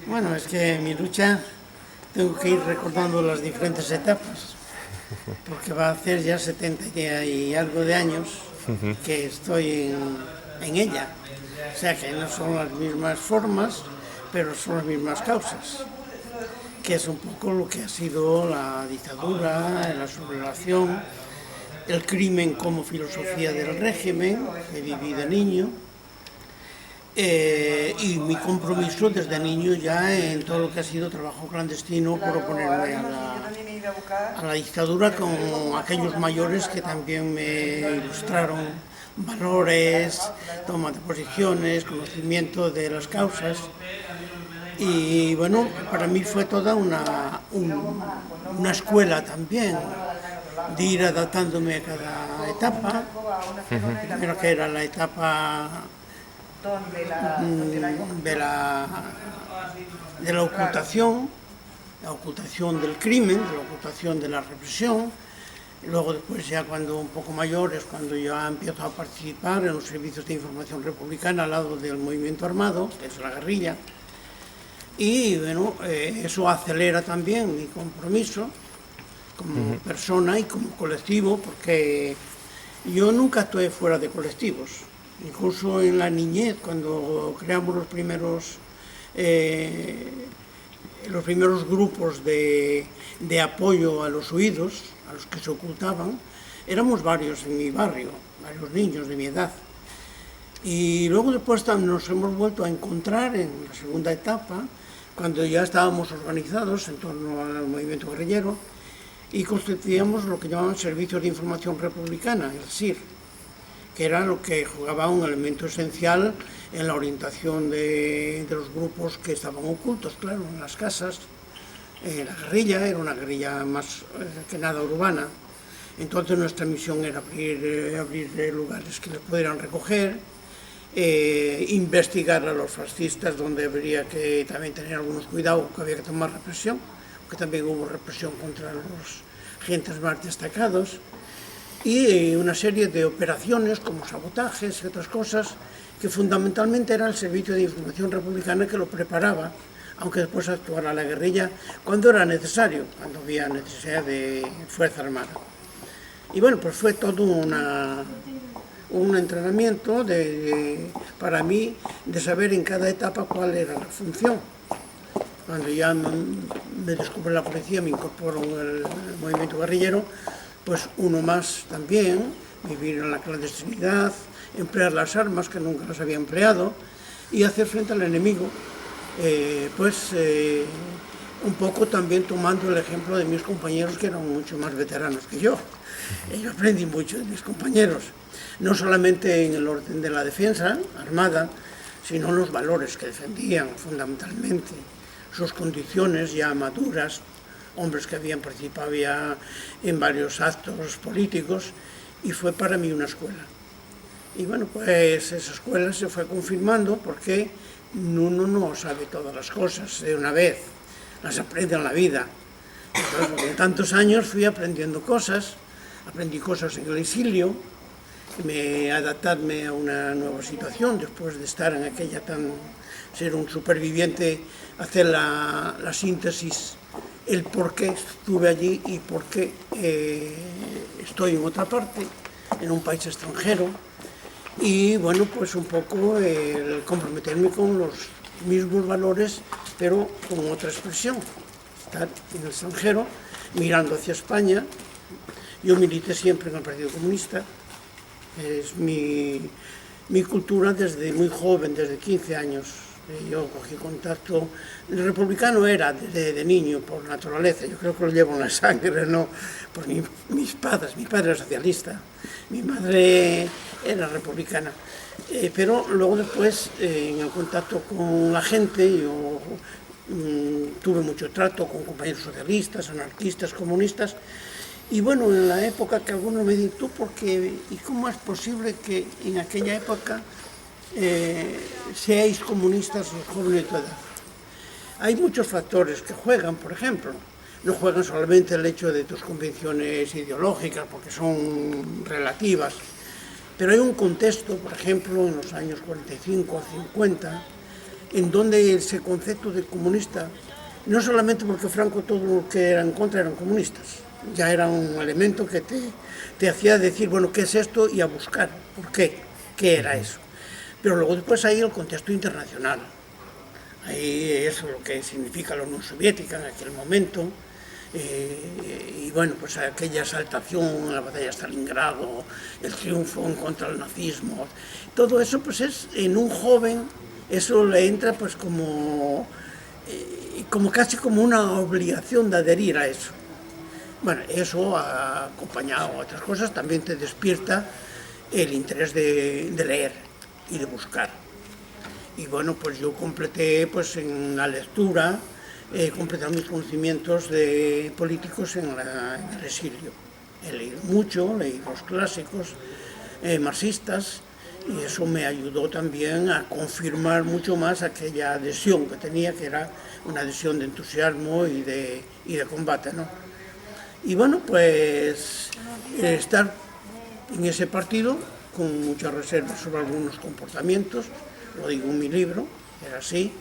Bueno, es que mi lucha tengo que ir recordando las diferentes etapas, porque va a hacer ya 70 y algo de años que estoy en ella. O sea que no son las mismas formas, pero son las mismas causas, que es un poco lo que ha sido la dictadura, la sublevación, el crimen como filosofía del régimen que viví de niño, y mi compromiso desde niño ya en todo lo que ha sido trabajo clandestino por oponerme a la dictadura con aquellos mayores que también me ilustraron valores, toma de posiciones, conocimiento de las causas. Y bueno, para mí fue toda una escuela también de ir adaptándome a cada etapa. Primero que era la etapa de la ocultación del crimen, de la ocultación de la represión. Y luego después ya cuando un poco mayor es cuando ya empiezo a participar en los servicios de información republicana al lado del movimiento armado, que es la guerrilla. Y bueno, eso acelera también mi compromiso como persona y como colectivo, porque yo nunca actué fuera de colectivos. Incluso en la niñez, cuando creamos los primeros grupos de apoyo a los huidos, a los que se ocultaban, éramos varios en mi barrio, varios niños de mi edad. Y luego después nos hemos vuelto a encontrar en la segunda etapa, cuando ya estábamos organizados en torno al movimiento guerrillero y constituíamos lo que llamaban Servicios de Información Republicana, el SIR, que era lo que jugaba un elemento esencial en la orientación de los grupos que estaban ocultos, claro, en las casas. La guerrilla era una guerrilla más que nada urbana, entonces nuestra misión era abrir lugares que les pudieran recoger, investigar a los fascistas, donde habría que también tener algunos cuidados, que había que tomar represión, porque también hubo represión contra los agentes más destacados, y una serie de operaciones como sabotajes y otras cosas que fundamentalmente era el Servicio de Información Republicana que lo preparaba, aunque después actuara la guerrilla cuando era necesario, cuando había necesidad de fuerza armada. Y bueno, pues fue todo un entrenamiento para mí de saber en cada etapa cuál era la función. Cuando ya me descubre la policía, me incorporo en el movimiento guerrillero, pues uno más también, vivir en la clandestinidad, emplear las armas que nunca las había empleado y hacer frente al enemigo, un poco también tomando el ejemplo de mis compañeros que eran mucho más veteranos que yo. Yo aprendí mucho de mis compañeros, no solamente en el orden de la defensa armada, sino en los valores que defendían fundamentalmente, sus condiciones ya maduras, hombres que habían participado ya en varios actos políticos, y fue para mí una escuela. Y bueno, pues esa escuela se fue confirmando porque uno no sabe todas las cosas de una vez, las aprende en la vida. Entonces, en tantos años fui aprendiendo cosas, aprendí cosas en el exilio, adaptarme a una nueva situación después de estar en aquella ser un superviviente, hacer la síntesis, el por qué estuve allí y por qué estoy en otra parte, en un país extranjero. Y bueno, pues un poco el comprometerme con los mismos valores, pero con otra expresión. Estar en el extranjero, mirando hacia España. Yo milité siempre en el Partido Comunista. Es mi cultura desde muy joven, desde 15 años. Yo cogí contacto. El republicano era de niño, por naturaleza. Yo creo que lo llevo en la sangre, no por mis padres. Mi padre era socialista, mi madre era republicana. Pero luego después, en el contacto con la gente, yo tuve mucho trato con compañeros socialistas, anarquistas, comunistas. Y bueno, en la época que algunos me dicen, ¿tú por qué? ¿Y cómo es posible que en aquella época seáis comunistas los jóvenes de tu edad? Hay muchos factores que juegan, por ejemplo. No juegan solamente el hecho de tus convicciones ideológicas, porque son relativas, pero hay un contexto, por ejemplo, en los años 45 o 50, en donde ese concepto de comunista, no solamente porque Franco todo lo que era en contra eran comunistas, ya era un elemento que te hacía decir, bueno, ¿qué es esto? Y a buscar, ¿por qué? ¿Qué era eso? Pero luego después hay el contexto internacional, ahí eso lo que significa la Unión Soviética en aquel momento, y bueno, pues aquella exaltación en la batalla de Stalingrado, el triunfo en contra del nazismo, todo eso pues es, en un joven, eso le entra pues como casi como una obligación de adherir a eso. Bueno, eso acompañado a otras cosas también te despierta el interés de leer y de buscar. Y bueno, pues yo completé pues en la lectura, completar mis conocimientos de políticos en el exilio. He leído mucho, leí los clásicos marxistas, y eso me ayudó también a confirmar mucho más aquella adhesión que tenía, que era una adhesión de entusiasmo y de combate, ¿no? Y bueno, pues estar en ese partido con muchas reservas sobre algunos comportamientos, lo digo en mi libro, era así,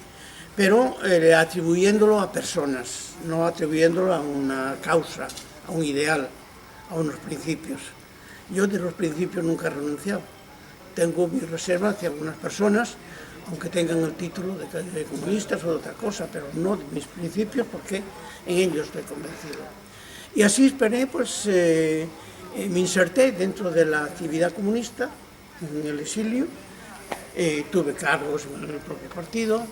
pero atribuyéndolo a personas, no atribuyéndolo a una causa, a un ideal, a unos principios. Yo de los principios nunca he renunciado. Tengo mis reservas hacia algunas personas, aunque tengan el título de comunistas o de otra cosa, pero no de mis principios, porque en ellos estoy convencido. Y así esperé, pues me inserté dentro de la actividad comunista en el exilio, tuve cargos en el propio partido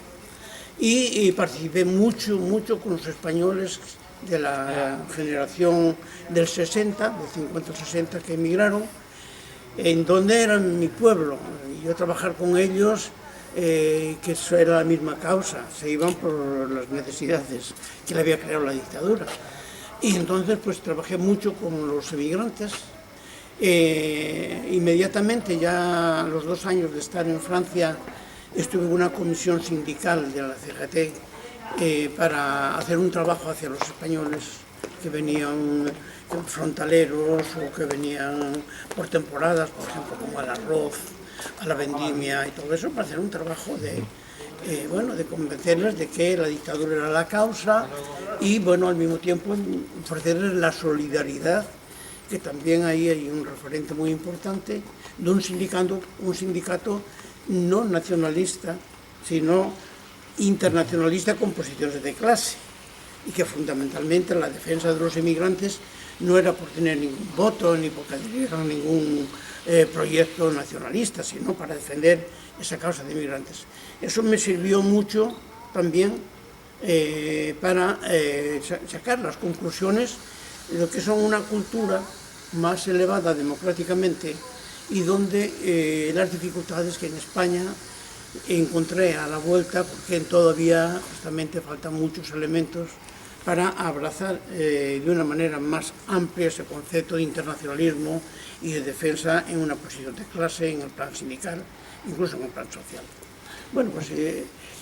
y participé mucho con los españoles de la generación del 60, del 50-60 que emigraron, en donde era mi pueblo, y yo trabajar con ellos, que eso era la misma causa, se iban por las necesidades que le había creado la dictadura. Y entonces pues trabajé mucho con los emigrantes. Inmediatamente, ya a los 2 años de estar en Francia, estuve en una comisión sindical de la CGT para hacer un trabajo hacia los españoles que venían frontaleros o que venían por temporadas, por ejemplo, como al arroz, a la vendimia y todo eso, para hacer un trabajo de convencerles de que la dictadura era la causa y, bueno, al mismo tiempo ofrecerles la solidaridad, que también ahí hay un referente muy importante de un sindicato no nacionalista, sino internacionalista con posiciones de clase, y que fundamentalmente la defensa de los emigrantes no era por tener ningún voto ni porque adhirieran a ningún proyecto nacionalista, sino para defender esa causa de inmigrantes. Eso me sirvió mucho también para sacar las conclusiones de lo que son una cultura más elevada democráticamente y donde las dificultades que en España encontré a la vuelta, porque todavía justamente faltan muchos elementos para abrazar de una manera más amplia ese concepto de internacionalismo y de defensa en una posición de clase, en el plan sindical, incluso en el plan social. Bueno, pues,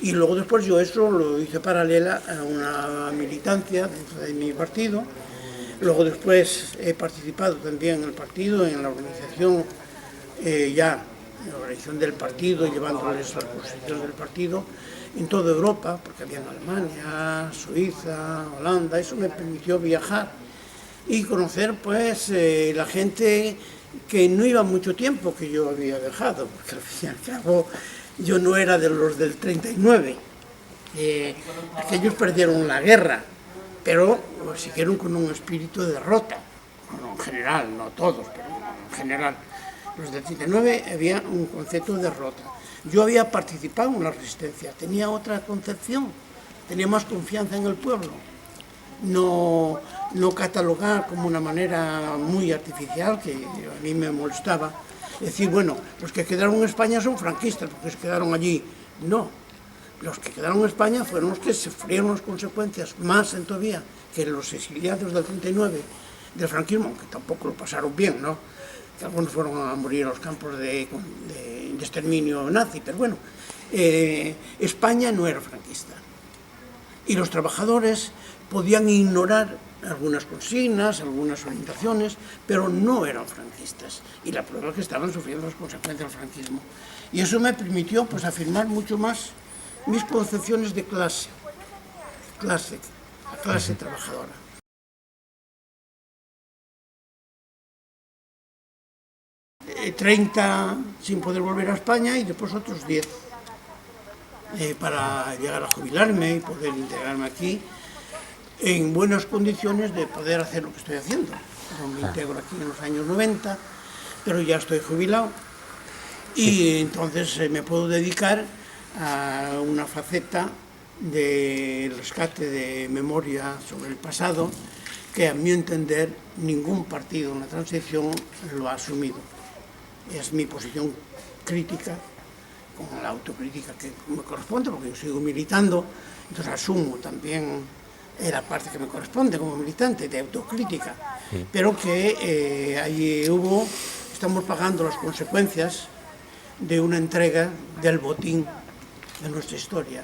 y luego después yo eso lo hice paralela a una militancia dentro de mi partido. Luego después he participado también en el partido, en la organización en la organización del partido, llevándoles las posiciones del partido en toda Europa, porque había en Alemania, Suiza, Holanda. Eso me permitió viajar y conocer pues la gente que no iba mucho tiempo que yo había dejado, porque al fin y al cabo yo no era de los del 39, aquellos perdieron la guerra, pero siguieron con un espíritu de derrota, bueno, en general, no todos, pero en general. Los del 39 había un concepto de derrota. Yo había participado en la resistencia, tenía otra concepción, tenía más confianza en el pueblo. No catalogar como una manera muy artificial, que a mí me molestaba, decir, bueno, los que quedaron en España son franquistas, porque se quedaron allí. No, los que quedaron en España fueron los que sufrieron las consecuencias, más todavía que los exiliados del 39 del franquismo, que tampoco lo pasaron bien, ¿no? Que algunos fueron a morir a los campos de exterminio nazi, pero bueno, España no era franquista. Y los trabajadores podían ignorar algunas consignas, algunas orientaciones, pero no eran franquistas. Y la prueba es que estaban sufriendo las consecuencias del franquismo. Y eso me permitió pues, afirmar mucho más mis concepciones de clase, la clase trabajadora. Eh, 30 sin poder volver a España y después otros 10 para llegar a jubilarme y poder integrarme aquí en buenas condiciones de poder hacer lo que estoy haciendo. Yo me integro aquí en los años 90, pero ya estoy jubilado y entonces me puedo dedicar a una faceta de rescate de memoria sobre el pasado que, a mi entender, ningún partido en la transición lo ha asumido. Es mi posición crítica, con la autocrítica que me corresponde, porque yo sigo militando, entonces asumo también la parte que me corresponde como militante de autocrítica, pero que ahí estamos pagando las consecuencias de una entrega del botín de nuestra historia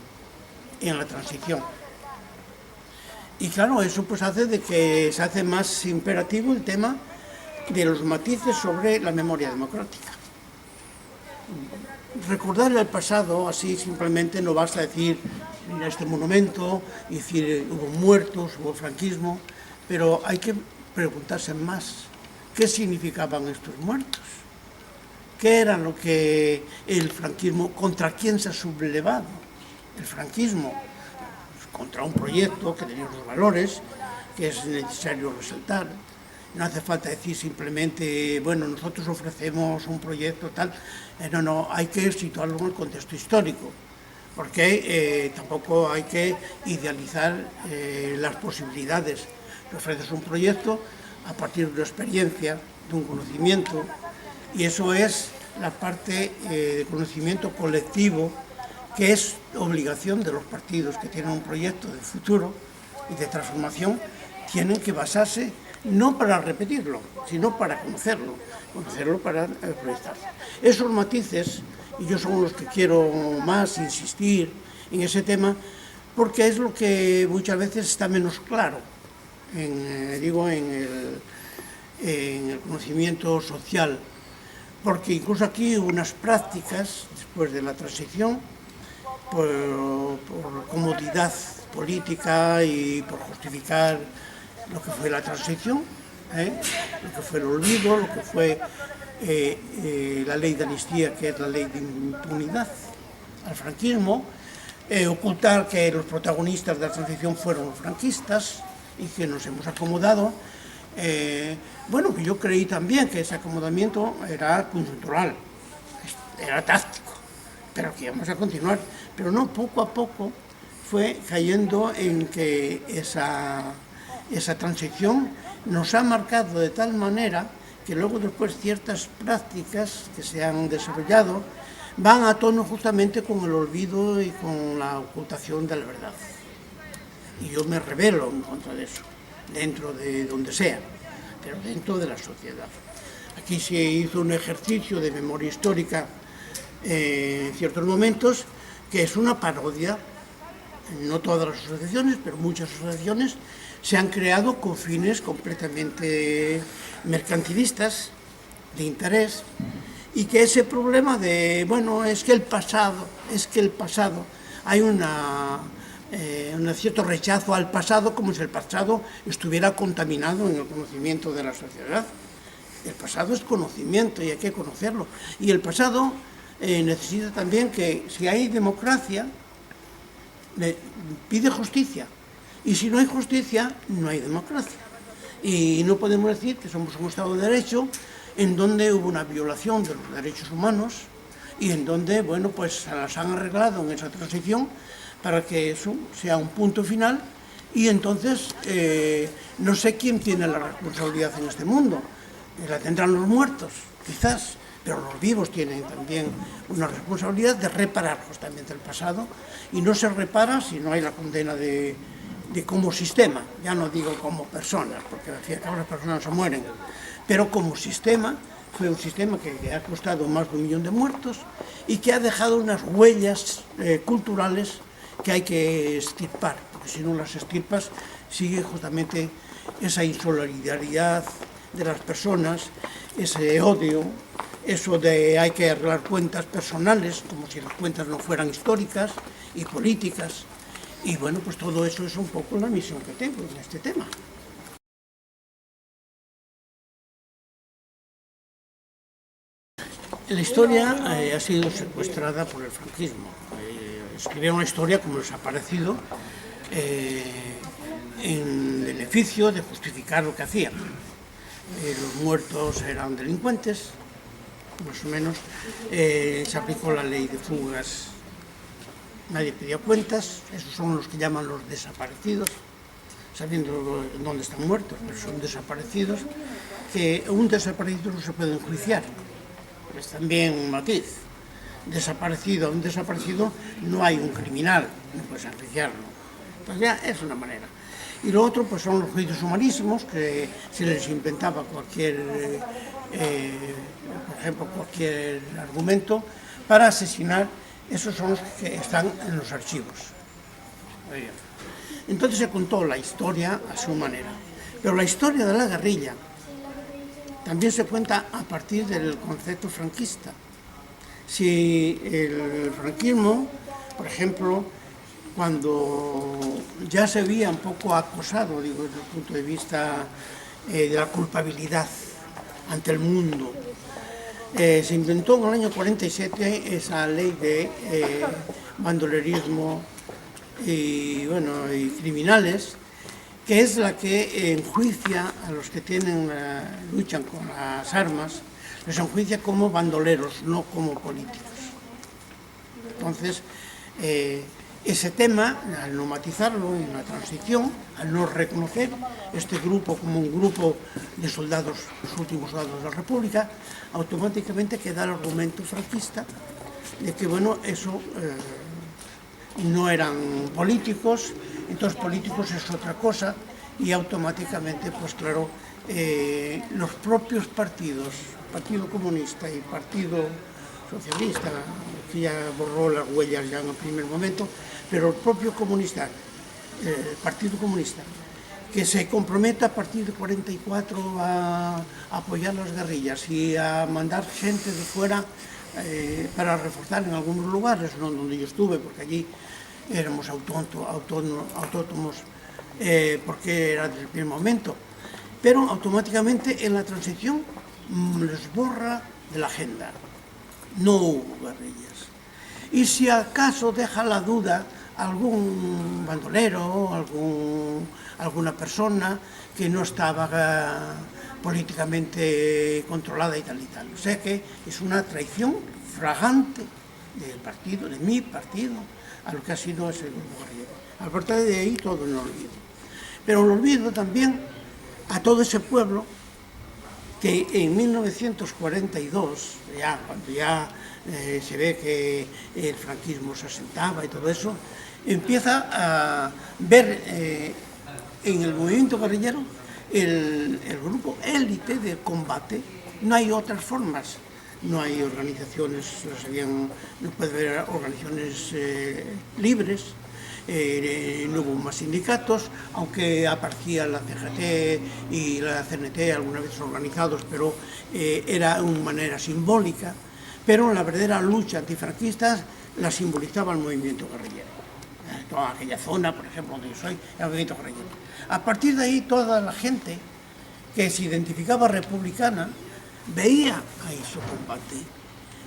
en la transición. Y claro, eso pues hace de que se hace más imperativo el tema de los matices sobre la memoria democrática. Recordar el pasado así simplemente no basta decir, mira este monumento, y decir hubo muertos, hubo franquismo, pero hay que preguntarse más, ¿qué significaban estos muertos? ¿Qué era lo que el franquismo, contra quién se ha sublevado el franquismo? Pues contra un proyecto que tenía unos valores que es necesario resaltar. No hace falta decir simplemente, bueno, nosotros ofrecemos un proyecto tal. No, hay que situarlo en el contexto histórico, porque tampoco hay que idealizar las posibilidades. Ofreces un proyecto a partir de una experiencia, de un conocimiento, y eso es la parte de conocimiento colectivo, que es obligación de los partidos que tienen un proyecto de futuro y de transformación, tienen que basarse no para repetirlo, sino para conocerlo para proyectarse. Esos matices, y yo son los que quiero más insistir en ese tema, porque es lo que muchas veces está menos claro, en el conocimiento social, porque incluso aquí hubo unas prácticas, después de la transición, por comodidad política y por justificar lo que fue la transición, lo que fue el olvido, lo que fue la ley de amnistía, que es la ley de impunidad al franquismo, ocultar que los protagonistas de la transición fueron los franquistas y que nos hemos acomodado. Bueno, que yo creí también que ese acomodamiento era conjuntural, era táctico, pero que íbamos a continuar. Pero no, poco a poco fue cayendo en que esa transición nos ha marcado de tal manera que luego después ciertas prácticas que se han desarrollado van a tono justamente con el olvido y con la ocultación de la verdad. Y yo me rebelo en contra de eso, dentro de donde sea, pero dentro de la sociedad. Aquí se hizo un ejercicio de memoria histórica en ciertos momentos, que es una parodia. No todas las asociaciones, pero muchas asociaciones se han creado con fines completamente mercantilistas, de interés, y que ese problema de, bueno, es que el pasado, hay un cierto rechazo al pasado, como si el pasado estuviera contaminado en el conocimiento de la sociedad. El pasado es conocimiento y hay que conocerlo. Y el pasado necesita también que, si hay democracia, pide justicia, y si no hay justicia, no hay democracia. Y no podemos decir que somos un Estado de Derecho en donde hubo una violación de los derechos humanos y en donde, bueno, pues se las han arreglado en esa transición para que eso sea un punto final, y entonces no sé quién tiene la responsabilidad en este mundo. La tendrán los muertos, quizás, pero los vivos tienen también una responsabilidad de reparar justamente el pasado, y no se repara si no hay la condena de como sistema, ya no digo como personas, porque al fin y al cabo las personas se mueren, pero como sistema. Fue un sistema que ha costado más de 1 millón de muertos y que ha dejado unas huellas culturales que hay que extirpar, porque si no las extirpas sigue justamente esa insolidaridad de las personas, ese odio, eso de hay que arreglar cuentas personales, como si las cuentas no fueran históricas y políticas. Y bueno, pues todo eso es un poco la misión que tengo en este tema. La historia ha sido secuestrada por el franquismo. Escribieron una historia como desaparecido en beneficio de justificar lo que hacían. Los muertos eran delincuentes, más o menos. Se aplicó la ley de fugas, nadie pedía cuentas, esos son los que llaman los desaparecidos, sabiendo dónde están muertos, pero son desaparecidos, que un desaparecido no se puede enjuiciar. Es también un matiz. Desaparecido, un desaparecido no hay un criminal, no puedes enjuiciarlo. Entonces ya es una manera. Y lo otro pues son los juicios humanísimos, que se les inventaba cualquier, por ejemplo, cualquier argumento para asesinar. Esos son los que están en los archivos. Entonces se contó la historia a su manera. Pero la historia de la guerrilla también se cuenta a partir del concepto franquista. Si el franquismo, por ejemplo, cuando ya se veía un poco acosado, digo, desde el punto de vista de la culpabilidad ante el mundo, se inventó en el año 47 esa ley de bandolerismo y, bueno, y criminales, que es la que enjuicia a los que luchan con las armas, los enjuicia como bandoleros, no como políticos. Entonces, ese tema, al no matizarlo en la transición, al no reconocer este grupo como un grupo de soldados, los últimos soldados de la República, automáticamente queda el argumento franquista de que, bueno, eso no eran políticos, entonces políticos es otra cosa, y automáticamente, pues claro, los propios partidos, Partido Comunista y Partido Socialista, que ya borró las huellas ya en el primer momento, pero el propio comunista, Partido Comunista, que se compromete a partir de 44 a apoyar las guerrillas y a mandar gente de fuera para reforzar en algunos lugares, no donde yo estuve, porque allí éramos autónomos, porque era desde el primer momento, pero automáticamente en la transición les borra de la agenda. No hubo guerrillas. Y si acaso deja la duda algún bandolero, alguna persona que no estaba políticamente controlada y tal y tal. O sea que es una traición fragante del partido, de mi partido, a lo que ha sido ese grupo guerrillero. A partir de ahí todo en el olvido. Pero el olvido también a todo ese pueblo que en 1942, cuando ya se ve que el franquismo se asentaba y todo eso, empieza a ver en el movimiento guerrillero el grupo élite de combate. No hay otras formas, no hay organizaciones, no puede haber organizaciones libres, no hubo más sindicatos, aunque aparecía la CGT y la CNT algunas veces organizados, pero era una manera simbólica, pero la verdadera lucha antifranquista la simbolizaba el movimiento guerrillero. Toda aquella zona, por ejemplo, donde yo soy, el movimiento guerrillero. A partir de ahí, toda la gente que se identificaba republicana veía ahí su combate.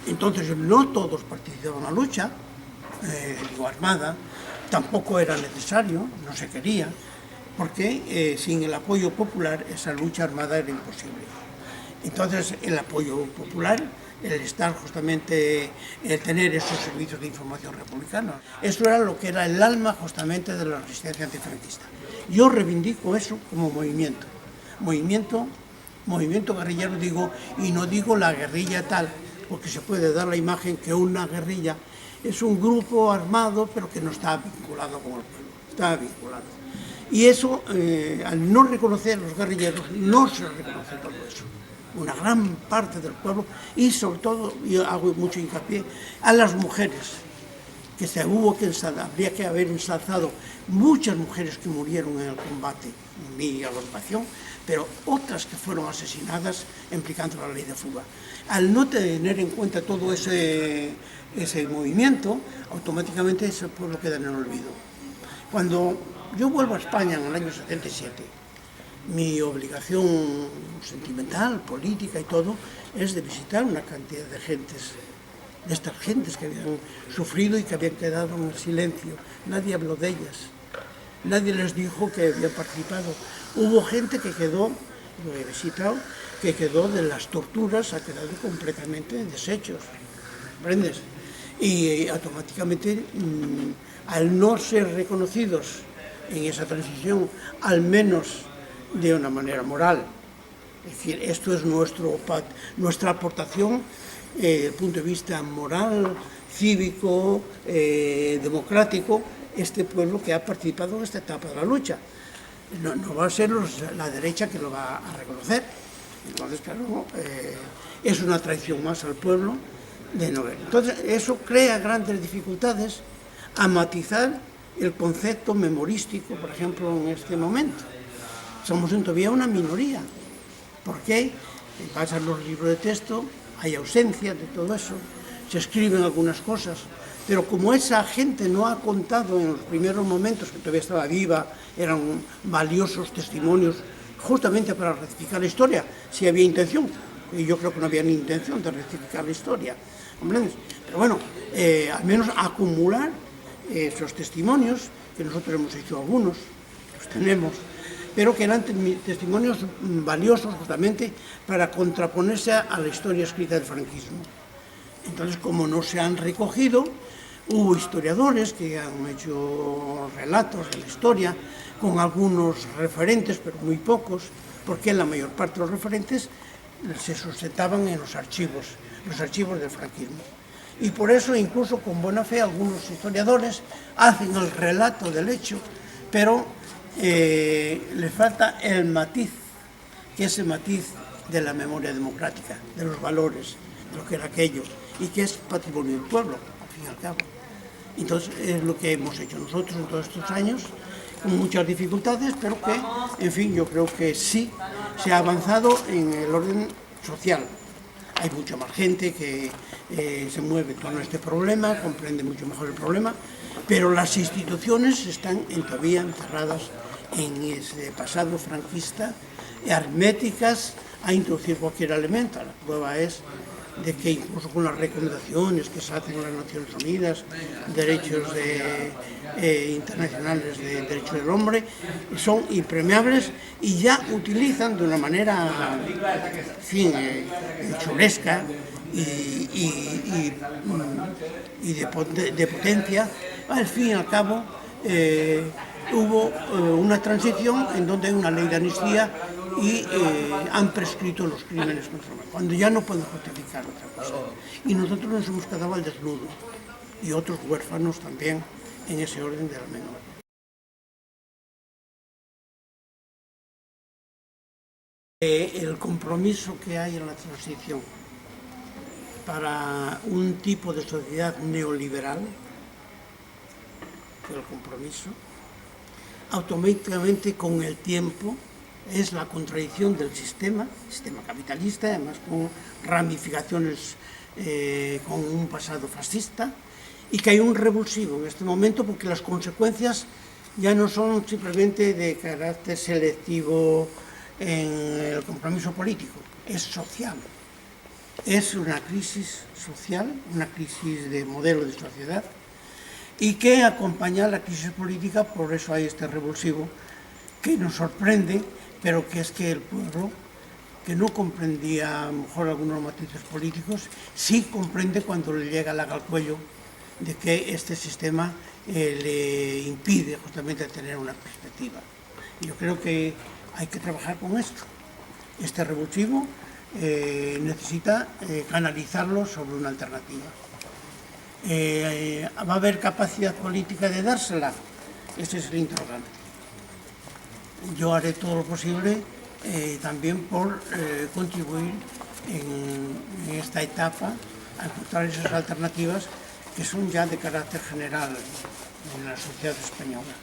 Entonces, no todos participaban en la lucha, digo, armada, tampoco era necesario, no se quería, porque sin el apoyo popular esa lucha armada era imposible. Entonces, el apoyo popular, el estar justamente, el tener esos servicios de información republicanos, eso era lo que era el alma justamente de la resistencia antifranquista. Yo reivindico eso como movimiento guerrillero, digo, y no digo la guerrilla tal, porque se puede dar la imagen que una guerrilla es un grupo armado, pero que no está vinculado con el pueblo, está vinculado. Y eso, al no reconocer a los guerrilleros, no se reconoce todo eso. Una gran parte del pueblo, y sobre todo, yo hago mucho hincapié, a las mujeres, que habría que haber ensalzado muchas mujeres que murieron en el combate en mi agrupación, pero otras que fueron asesinadas implicando la ley de fuga. Al no tener en cuenta todo ese movimiento, automáticamente ese pueblo queda en el olvido. Cuando yo vuelvo a España en el año 77, mi obligación sentimental, política y todo, es de visitar una cantidad de gentes, de estas gentes que habían sufrido y que habían quedado en el silencio. Nadie habló de ellas, nadie les dijo que habían participado. Hubo gente que quedó, lo he visitado, que quedó de las torturas, ha quedado completamente deshechos, ¿comprendes? Y automáticamente, al no ser reconocidos en esa transición, al menos de una manera moral, es decir, esto es nuestra aportación desde el punto de vista moral, cívico, democrático, este pueblo que ha participado en esta etapa de la lucha. No va a ser la derecha que lo va a reconocer. Entonces, claro, es una traición más al pueblo de no ver. Entonces, eso crea grandes dificultades a matizar el concepto memorístico, por ejemplo, en este momento. Somos todavía una minoría. ¿Por qué? Pasan los libros de texto, hay ausencia de todo eso, se escriben algunas cosas, pero como esa gente no ha contado en los primeros momentos, que todavía estaba viva, eran valiosos testimonios justamente para rectificar la historia, si había intención, y yo creo que no había ni intención de rectificar la historia, ¿comprendes? Pero bueno, al menos acumular esos testimonios, que nosotros hemos hecho algunos, los tenemos, pero que eran testimonios valiosos justamente para contraponerse a la historia escrita del franquismo. Entonces, como no se han recogido, hubo historiadores que han hecho relatos de la historia, con algunos referentes, pero muy pocos, porque la mayor parte de los referentes se sustentaban en los archivos del franquismo. Y por eso, incluso con buena fe, algunos historiadores hacen el relato del hecho, pero le falta el matiz, que es el matiz de la memoria democrática, de los valores, de lo que era aquello, y que es patrimonio del pueblo, al fin y al cabo. Entonces, es lo que hemos hecho nosotros en todos estos años, con muchas dificultades, pero que, en fin, yo creo que sí se ha avanzado en el orden social. Hay mucha más gente que se mueve en torno a este problema, comprende mucho mejor el problema, pero las instituciones están todavía enterradas en ese pasado franquista, herméticas a introducir cualquier elemento. La prueba es de que incluso con las recomendaciones que se hacen en las Naciones Unidas, derechos internacionales de derechos del hombre, son impermeables y ya utilizan de una manera, en fin, chulesca y de potencia. Al fin y al cabo, hubo una transición en donde hay una ley de amnistía y han prescrito los crímenes contra el hombre, cuando ya no pueden justificar otra cosa. Y nosotros nos hemos quedado al desnudo, y otros huérfanos también en ese orden de la memoria. El compromiso que hay en la transición para un tipo de sociedad neoliberal, el compromiso, automáticamente con el tiempo es la contradicción del sistema capitalista, además con ramificaciones con un pasado fascista, y que hay un revulsivo en este momento porque las consecuencias ya no son simplemente de carácter selectivo en el compromiso político, es social. Es una crisis social, una crisis de modelo de sociedad, y que acompaña a la crisis política. Por eso hay este revulsivo que nos sorprende, pero que es que el pueblo, que no comprendía a lo mejor algunos matices políticos, sí comprende cuando le llega la daga al cuello de que este sistema le impide justamente tener una perspectiva. Yo creo que hay que trabajar con esto. Este revulsivo necesita canalizarlo sobre una alternativa. ¿Va a haber capacidad política de dársela? Ese es el interrogante. Yo haré todo lo posible también por contribuir en esta etapa a encontrar esas alternativas que son ya de carácter general en la sociedad española.